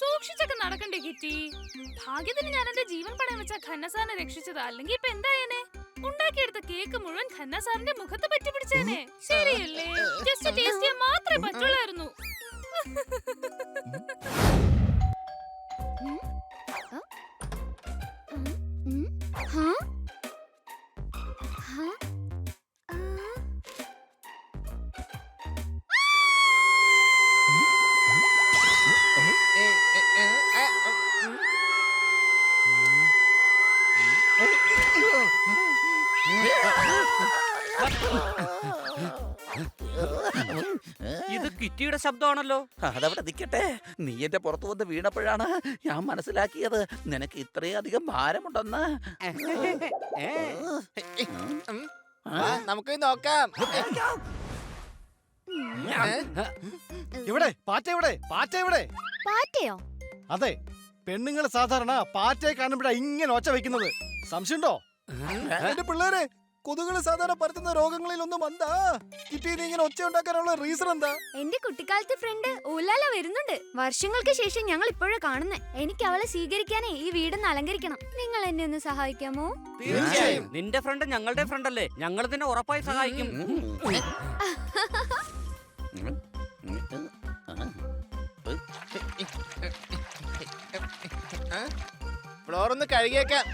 സൂക്ഷിച്ചൊക്കെ നടക്കണ്ടേ കിറ്റി? ഭാഗ്യത്തിന് ഞാൻ എന്റെ ജീവൻ പണയം വെച്ച ഖന്ന സാറിനെ രക്ഷിച്ചത്. അല്ലെങ്കിൽ ഇപ്പൊ എന്തായേനെ? ഉണ്ടാക്കിയെടുത്ത കേക്ക് മുഴുവൻ ഖന്ന സാറിന്റെ മുഖത്ത് പറ്റി പിടിച്ചേനെ. ശരിയല്ലേ? ജസ്റ്റ് ടേസ്റ്റ് ചെയ്യാൻ മാത്രമേ പറ്റുള്ളായിരുന്നു. ഇത് കിറ്റിയുടെ ശബ്ദമാണല്ലോ. അതവിടെ നിൽക്കട്ടെ. നീ എന്റെ പുറത്തു വന്ന് വീണപ്പോഴാണ് ഞാൻ മനസ്സിലാക്കിയത് നിനക്ക് ഇത്രയധികം ഭാരമുണ്ടെന്ന്. നമുക്ക് നോക്കാം. ഇവിടെ പാറ്റ, ഇവിടെ പാറ്റ, ഇവിടെ പാറ്റയോ? അതെ, പെണ്ണുങ്ങൾ സാധാരണ പാറ്റയെ കാണുമ്പോഴാ ഇങ്ങനെ ഒച്ച വെക്കുന്നത്. സംശയമുണ്ടോ? എന്റെ പിള്ളേരെ, കൊതുകള് സാധാരണ പരത്തുന്ന രോഗങ്ങളിലൊന്നും എന്താ കിറ്റി നീ ഇങ്ങനെ ഒച്ച ഉണ്ടാക്കാനുള്ള റീസൺ എന്താ? എന്റെ കുട്ടിക്കാലത്തെ ഫ്രണ്ട് ഊലാല വരുന്നുണ്ട്. വർഷങ്ങൾക്ക് ശേഷം ഞങ്ങൾ ഇപ്പോഴാ കാണുന്നേ. എനിക്ക് അവളെ സ്വീകരിക്കാനേ ഈ വീടൊന്ന് അലങ്കരിക്കണം. നിങ്ങൾ എന്നെ ഒന്ന് സഹായിക്കാമോ? തീർച്ചയായും. നിന്റെ ഫ്രണ്ട് ഞങ്ങളുടെ ഫ്രണ്ട് അല്ലേ? ഞങ്ങൾ തന്നെ ഉറപ്പായി സഹായിക്കും. ഫ്ലോർ ഒന്ന് കഴുകിയേക്കാം.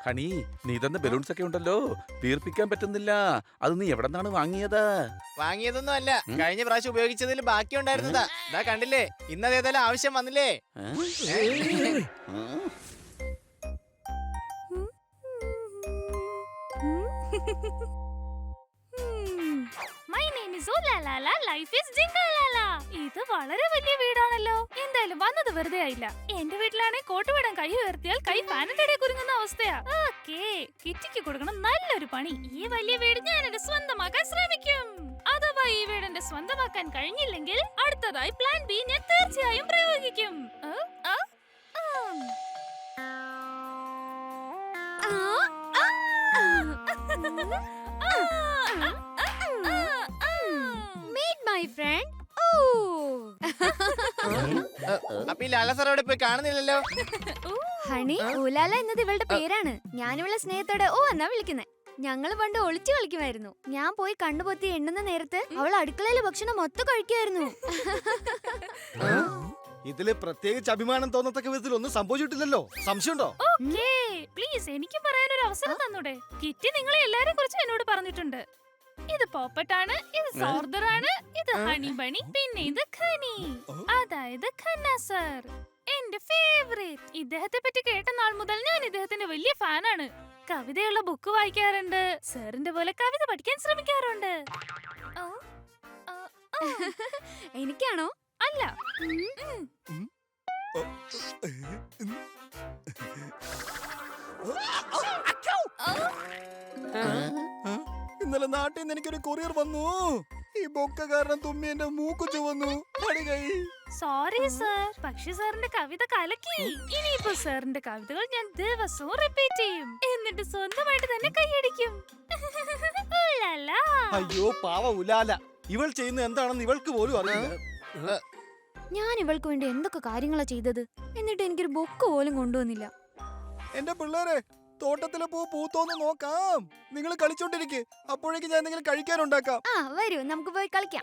ഹണി, നീ തന്ന ബലൂൺസ് ഒക്കെ ഉണ്ടല്ലോ, വീർപ്പിക്കാൻ പറ്റുന്നില്ല. അത് നീ എവിടെ നിന്നാണ് വാങ്ങിയത്? വാങ്ങിയതൊന്നും അല്ല, കഴിഞ്ഞ പ്രാവശ്യം ഉപയോഗിച്ചതിൽ ബാക്കി ഉണ്ടായിരുന്നതാ. ഇതാ കണ്ടില്ലേ, ഇന്നത് ഏതായാലും ആവശ്യം വന്നില്ലേ. My name is Oolalala, life is Jingalala. ഇത് വളരെ വലിയ വീടാണല്ലോ. എന്തായാലും വന്നത് വെറുതെ ആയില്ല. എന്റെ വീട്ടിലാണെ കോട്ടുവിടാൻ കൈ ഉയർത്തിയാൽ കൈ ഫാനിന്റെ ഇടയിൽ കുരുങ്ങുന്ന അവസ്ഥയാ. ഓക്കേ, കിറ്റിക്ക് കൊടുക്കണം നല്ലൊരു പണി. ഈ വലിയ വീട് ഞാൻ എന്റെ സ്വന്തമാക്കാൻ ശ്രമിക്കും. അഥവാ ഈ വീട് എന്റെ സ്വന്തമാക്കാൻ കഴിഞ്ഞില്ലെങ്കിൽ അടുത്തതായി പ്ലാൻ ബി ഞാൻ തീർച്ചയായും പ്രയോഗിക്കും. Meet my friend. അപ്പൊ ഈ ലാല സാർ അവിടെ പോയി കാണുന്നില്ലല്ലോ. ഹണി, ഊലാല എന്നത് ഇവളുടെ പേരാണ്. ഞാൻ ഇവളെ സ്നേഹത്തോടെ ഓ എന്നാ വിളിക്കുന്നേ. ഞങ്ങൾ പണ്ട് ഒളിച്ചു കളിക്കുമായിരുന്നു. ഞാൻ പോയി കണ്ണുപൊത്തി എണ്ണുന്ന നേരത്ത് അവൾ അടുക്കളയിലെ ഭക്ഷണം മൊത്തം കഴിക്കുമായിരുന്നു. ഇതില് പ്രത്യേകിച്ച് അഭിമാനം തോന്നത്തക്ക വിധത്തിൽ ഒന്നും സംഭവിച്ചിട്ടില്ലല്ലോ. സംശയമുണ്ടോ? ഓക്കേ, പ്ലീസ് എനിക്ക് പറയാൻ ഒരു അവസരം തന്നൂടെ? കിറ്റി നിങ്ങളെ എല്ലാരെ കുറിച്ച് എന്നോട് പറഞ്ഞിട്ടുണ്ട്. ഇത് പോപ്പട്ടാണ്, ഇത് സോർദറാണ്, ഇത് ഹണി ബണി, പിന്നെ ഇത് ഖനി, അതായത് ഖന്ന സർ, എന്റെ ഫേവറേറ്റ്. ഇദ്ദേഹത്തെ പറ്റി കേട്ട നാൾ മുതൽ ഞാൻ ഇദ്ദേഹത്തിന്റെ വലിയ ഫാനാണ്. കവിതയുള്ള ബുക്ക് വായിക്കാറുണ്ട്, സാറിന്റെ പോലെ കവിത പഠിക്കാൻ ശ്രമിക്കാറുണ്ട്. എനിക്കാണോ? അല്ല, ഇന്നലെ നാട്ടിൽ നിന്ന് എനിക്കൊരു കൊറിയർ വന്നു. ഈ ബൊക്ക കാരണം തുമ്മി എന്റെ മൂക്ക് ചുവന്നു. സോറി സർ, പക്ഷെ സാറിന്റെ കവിത കലക്കി. ഇനിയിപ്പോ സാറിന്റെ കവിതകൾ ഞാൻ ദിവസവും റിപ്പീറ്റ് ചെയ്യും, എന്നിട്ട് സ്വന്തമായിട്ട് തന്നെ കൈയടിക്കും. അയ്യോ പാവ ഉലാല, ഇവൾ ചെയ്യുന്ന എന്താണെന്ന് ഇവൾക്ക് പോലും അറിയില്ല. ഞാൻ ഇവൾക്ക് വേണ്ടി എന്തൊക്കെ കാര്യങ്ങളാ ചെയ്തത്, എന്നിട്ട് എനിക്കൊരു ബൊക്ക് പോലും കൊണ്ടുവന്നില്ല. എന്റെ പിള്ളേരെ, തോട്ടത്തിലെ പൂ പൂത്തോന്ന് നോക്കാം. നിങ്ങൾ കളിച്ചോണ്ടിരിക്കെ, അപ്പോഴേക്ക് ഞാൻ എന്തെങ്കിലും കഴിക്കാനുണ്ടാക്കാം. ആ വരൂ, നമുക്ക് പോയി കളിക്കാം.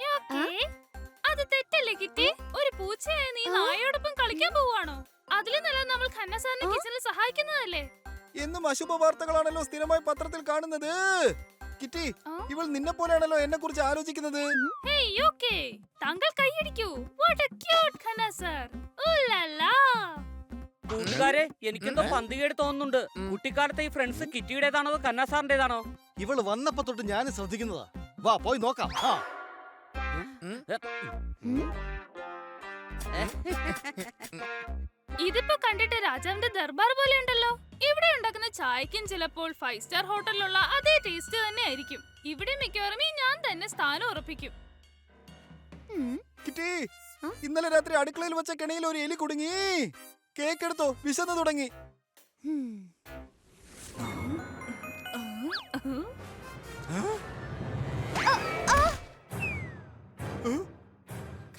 അത് തെറ്റല്ലേ കിറ്റി? ഒരു പൂച്ചയായ നീ നായോടൊപ്പം കളിക്കാൻ പോവാണോ? അതിലും നല്ല നമ്മൾ ഖന്ന സാറിനെ കിച്ചണിൽ സഹായിക്കുന്നതല്ലേ. എന്നും അശുഭ വാർത്തകളാണല്ലോ സ്ഥിരമായി പത്രത്തിൽ കാണുന്നത്. കിറ്റി, ഇവൾ നിന്നെ പോലെയാണല്ലോ എന്നെ കുറിച്ച് ആലോചിക്കുന്നത്. ഹേയ്, ഓക്കേ, താങ്കൾ കൈയടിക്കൂ. What a cute Khanna sir. ഊലാലാ. കൂട്ടുകാരെ, എനിക്കെന്തോ പന്തികേട് തോന്നുന്നുണ്ട്. കുട്ടിക്കാലത്തെ ഈ ഫ്രണ്ട്സ് കിറ്റിയുടേതാണോ ഖന്ന സാറിന്റേതാണോ? ഇവള് വന്നപ്പോ തൊട്ട് ഞാൻ ശ്രദ്ധിക്കുന്നതാ. വാ പോയി നോക്കാം. ഇതിപ്പോ കണ്ടിട്ട് രാജാവിന്റെ ദർബാർ പോലെ ഉണ്ടല്ലോ. ഇവിടെ ഉണ്ടാക്കുന്ന ചായക്കും ചിലപ്പോൾ 5 സ്റ്റാർ ഹോട്ടലിലുള്ള അതേ ടേസ്റ്റ് തന്നെ ആയിരിക്കും. ഇവിടെ മിക്കവാറും ഞാൻ തന്നെ സ്ഥാനം ഉറപ്പിക്കും. കിറ്റി, ഇന്നലെ രാത്രി അടുക്കളയിൽ വെച്ച കെണിയിൽ ഒരു എലി കുടുങ്ങി. കേക്ക് എടുത്തോ, വിശന്ന് തുടങ്ങി.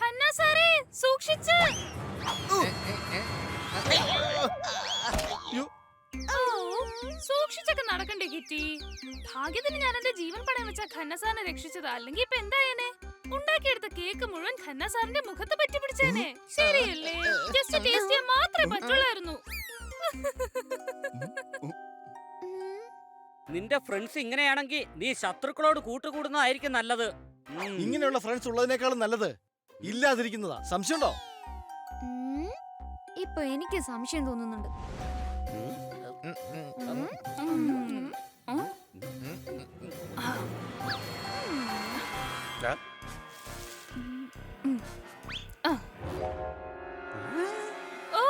ഖന്ന സാറേ സൂക്ഷിച്ച്. ഓ, സൂക്ഷിച്ചൊക്കെ നടക്കണ്ടേ കിറ്റി? ഭാഗ്യത്തിന് ഞാൻ എന്റെ ജീവൻ പണയം വെച്ച ഖന്ന സാറിനെ രക്ഷിച്ചത്. അല്ലെങ്കിൽ ഇപ്പൊ എന്തായേനെ? ഉണ്ടാക്കിയെടുത്ത കേക്ക് മുഴുവൻ ഖന്ന സാറിന്റെ മുഖത്ത് പറ്റി പിടിച്ചേനെ. ശരിയല്ലേ? ജസ്റ്റ് ടേസ്റ്റ് ചെയ്യാൻ മാത്രമേ പറ്റുള്ളായിരുന്നു. നിന്റെ ഫ്രണ്ട്സ് ഇങ്ങനെയാണെങ്കിൽ നീ ശത്രുക്കളോട് കൂട്ടുകൂടുന്നതായിരിക്കും നല്ലത്. ഇങ്ങനെയുള്ള ഫ്രണ്ട്സ് ഉള്ളതിനേക്കാളും നല്ലത് ഇല്ലാതിരിക്കുന്നതാ. സംശയമുണ്ടോ? ഇപ്പൊ എനിക്ക് സംശയം തോന്നുന്നുണ്ട്.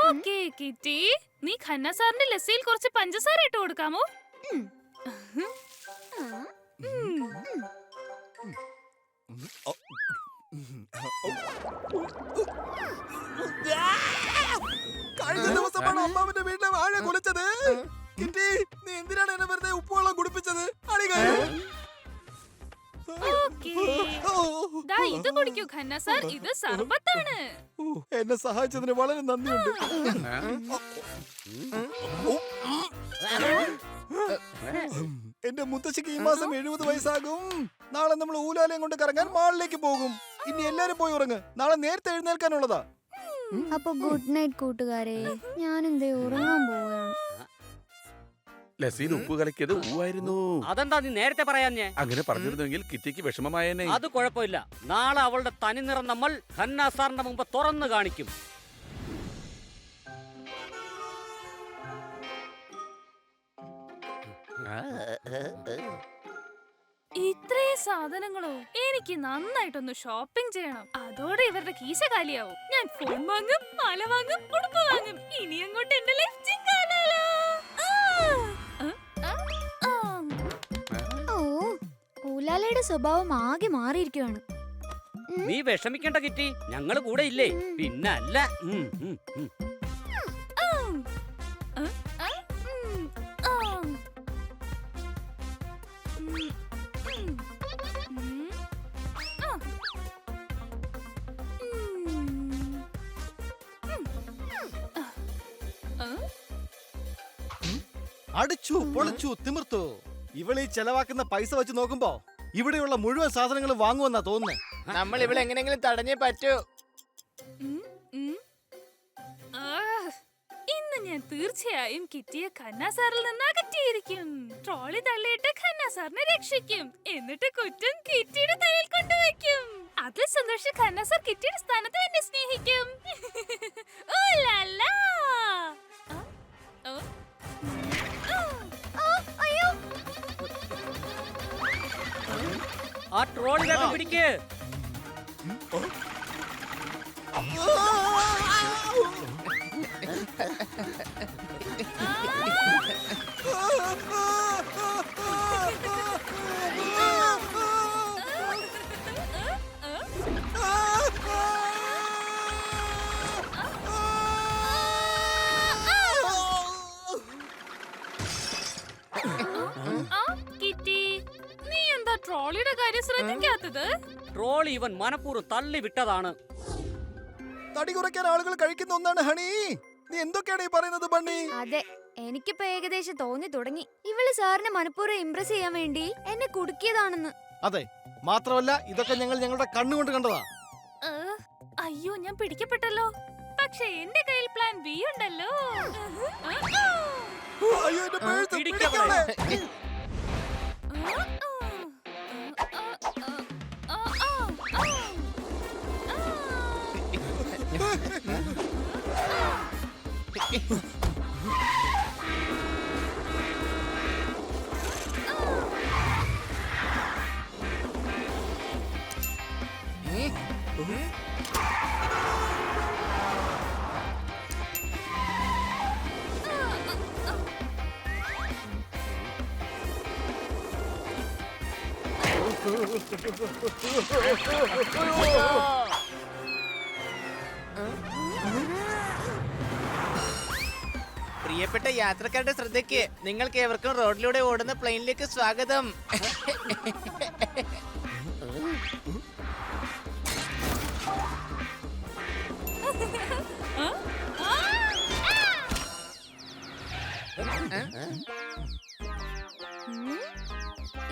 ഓക്കേ കിറ്റി, നീ ഖന്ന സാറിന്റെ ലസ്സിയിൽ കുറച്ച് പഞ്ചസാര ഇട്ട് കൊടുക്കാമോ? കഴിഞ്ഞ ദിവസമാണ് അമ്മാവിന്റെ വീട്ടിലെ വാഴ കുലച്ചത്. കിറ്റി, നീ എന്തിനാണ് എന്നെ വെറുതെ ഉപ്പുവെള്ളം കുടിപ്പിച്ചത്? ഓക്കേ. ദാ ഇത് കുടിക്കൂ ഖന്ന സാർ, ഇത് സർബത്താണ്. എന്നെ സഹായിച്ചതിന് വളരെ നന്ദിയുണ്ട്. എന്റെ മുത്തശ്ശിക്ക് ഈ മാസം 70 വയസ്സാകും. നാളെ നമ്മൾ ഊലാലയം കൊണ്ട് കറങ്ങാൻ മാളിലേക്ക് പോകും. ഇനി എല്ലാരും പോയി ഉറങ്ങ്. നാളെ നേരത്തെ എഴുന്നേൽക്കാനുള്ളതാ. അപ്പൊ ഗുഡ് നൈറ്റ് കൂട്ടുകാരെ. ഞാനെന്തേ ഉറങ്ങാൻ പോവുകയാണ്. ലസീൻ ഉപ്പ് കലക്കിയത് ഊവായിരുന്നു. അതെന്താ നീ നേരത്തെ പറയാഞ്ഞേ? അങ്ങനെ പറഞ്ഞിരുന്നെങ്കിൽ കിറ്റിക്ക് വിഷമമായേനെ. അത് കുഴപ്പമില്ല. നാളെ അവളുടെ തനി നിറം നമ്മൾ ഖന്ന സാറിന്റെ മുമ്പ് തുറന്നു കാണിക്കും. ഇത്രയും സാധനങ്ങളോ? എനിക്ക് നന്നായിട്ടൊന്ന് ഷോപ്പിംഗ് ചെയ്യണം. അതോടെ ഇവരുടെ കീശ കാലിയാവും. ഞാൻ ഫോൺ വാങ്ങും, മാല വാങ്ങും, ഉടുപ്പ് വാങ്ങും. ഇനി അങ്ങോട്ട് എന്റെ ലൈഫ് ജിങ്കാലാലാ. ഓ, ഊലാലയുടെ സ്വഭാവം ആകെ മാറിയിരിക്കുവാണ്. നീ വിഷമിക്കേണ്ട കിറ്റി, ഞങ്ങള് കൂടെ ഇല്ലേ? പിന്നല്ല. അടിച്ചു പൊളിച്ചു തിമിർത്തു. ഇവളീ ചെലവാക്കുന്ന പൈസ വെച്ച് നോക്കുമ്പോ ഇവിടെയുള്ള മുഴുവൻ സാധനങ്ങളും വാങ്ങുമെന്നാ തോന്നുന്നേ. നമ്മൾ ഇവിടെ എങ്ങനെങ്കിലും തടഞ്ഞേ പറ്റൂ. ഇന്ന് ഞാൻ തീർച്ചയായും കിറ്റിയെ ഖന്ന സാറിൽ നിന്ന് അകറ്റിയിരിക്കും. ട്രോളി തള്ളിയിട്ട് ഖന്ന സാറിനെ രക്ഷിക്കും. എന്നിട്ട് കുറ്റം കിറ്റിയുടെ തലയിൽ കൊണ്ടുവയ്ക്കും. അതിൽ സന്തോഷം ഖന്ന സാർ കിറ്റിയുടെ സ്ഥാനത്ത് എന്നെ സ്നേഹിക്കും. ഓ ലാലാ. ആ ട്രോളി വേഗം പിടിക്ക്. ട്രോളിയുടെ കാര്യം ശ്രദ്ധിക്കാത്തത്? ട്രോളി ഇവൻ മനഃപൂർവ്വം തള്ളി വിട്ടതാണ്. തടി കുറയ്ക്കാൻ ആളുകൾ കഴിക്കുന്ന ഒന്നാണ് ഹണി. നീ എന്തൊക്കെയാണ് ഈ പറയുന്നത് ബണ്ണി? അതെ, എനിക്കിപ്പോ ഏകദേശം തോന്നി തുടങ്ങി. ഇവള് സാറിനെ മനഃപൂർവ്വം ഇംപ്രസ് ചെയ്യാൻ വേണ്ടി എന്നെ കുടുക്കിയതാണെന്ന്. അതെ, മാത്രമല്ല ഇതൊക്കെ ഞങ്ങൾ ഞങ്ങളുടെ കണ്ണുകൊണ്ട് കണ്ടതാ. അയ്യോ, ഞാൻ പിടിക്കപ്പെട്ടല്ലോ. പക്ഷെ എന്റെ കയ്യിൽ പ്ലാൻ ബി ഉണ്ടല്ലോ. അയ്യോ, എന്റെ പേഴ്സ് പിടിക്കവിടെ. പ്രിയപ്പെട്ട യാത്രക്കാരുടെ ശ്രദ്ധയ്ക്ക് നിങ്ങൾക്ക് ഏവർക്കും റോഡിലൂടെ ഓടുന്ന പ്ലെയിനിലേക്ക് സ്വാഗതം.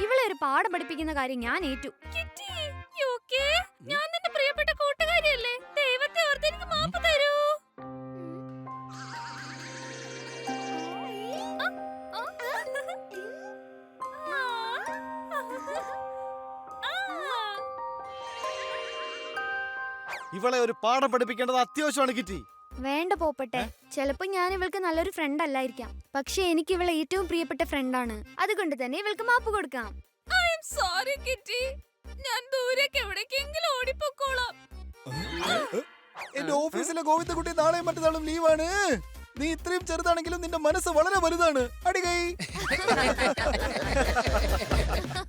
ഇവളെ ഒരു പാഠം പഠിപ്പിക്കുന്ന കാര്യം ഞാൻ ഏറ്റു. Kitty, you okay? ഞാൻ നിന്റെ പ്രിയപ്പെട്ട കൂട്ടുകാരിയല്ലേ? ദൈവത്തെ ഓർത്ത് എനിക്ക് മാപ്പ് തരൂ. ഇവളെ ഒരു പാഠം പഠിപ്പിക്കേണ്ടത് അത്യാവശ്യമാണ് കിറ്റി. വേണ്ട പോപ്പട്ടെ, ചിലപ്പോ ഞാൻ ഇവൾക്ക് നല്ലൊരു ഫ്രണ്ട് അല്ലായിരിക്കാം, പക്ഷെ എനിക്ക് ഇവളെ ഏറ്റവും പ്രിയപ്പെട്ട ഫ്രണ്ടാണ്. അതുകൊണ്ട് തന്നെ ഇവൾക്ക് മാപ്പ് കൊടുക്കാം. I am sorry, kitty. ഞാൻ ദൂരേക്ക് എവിടേക്കെങ്കിലും ഓടിപ്പോക്കോളാം. എന്റെ ഓഫീസിലെ ഗോവിന്ദകുട്ടി നാളെയും മറ്റന്നാളും ലീവാണ്. നീ ഇത്രയും ചെറുതാണെങ്കിലും നിന്റെ മനസ്സ് വളരെ വലുതാണ്. അടികൈ.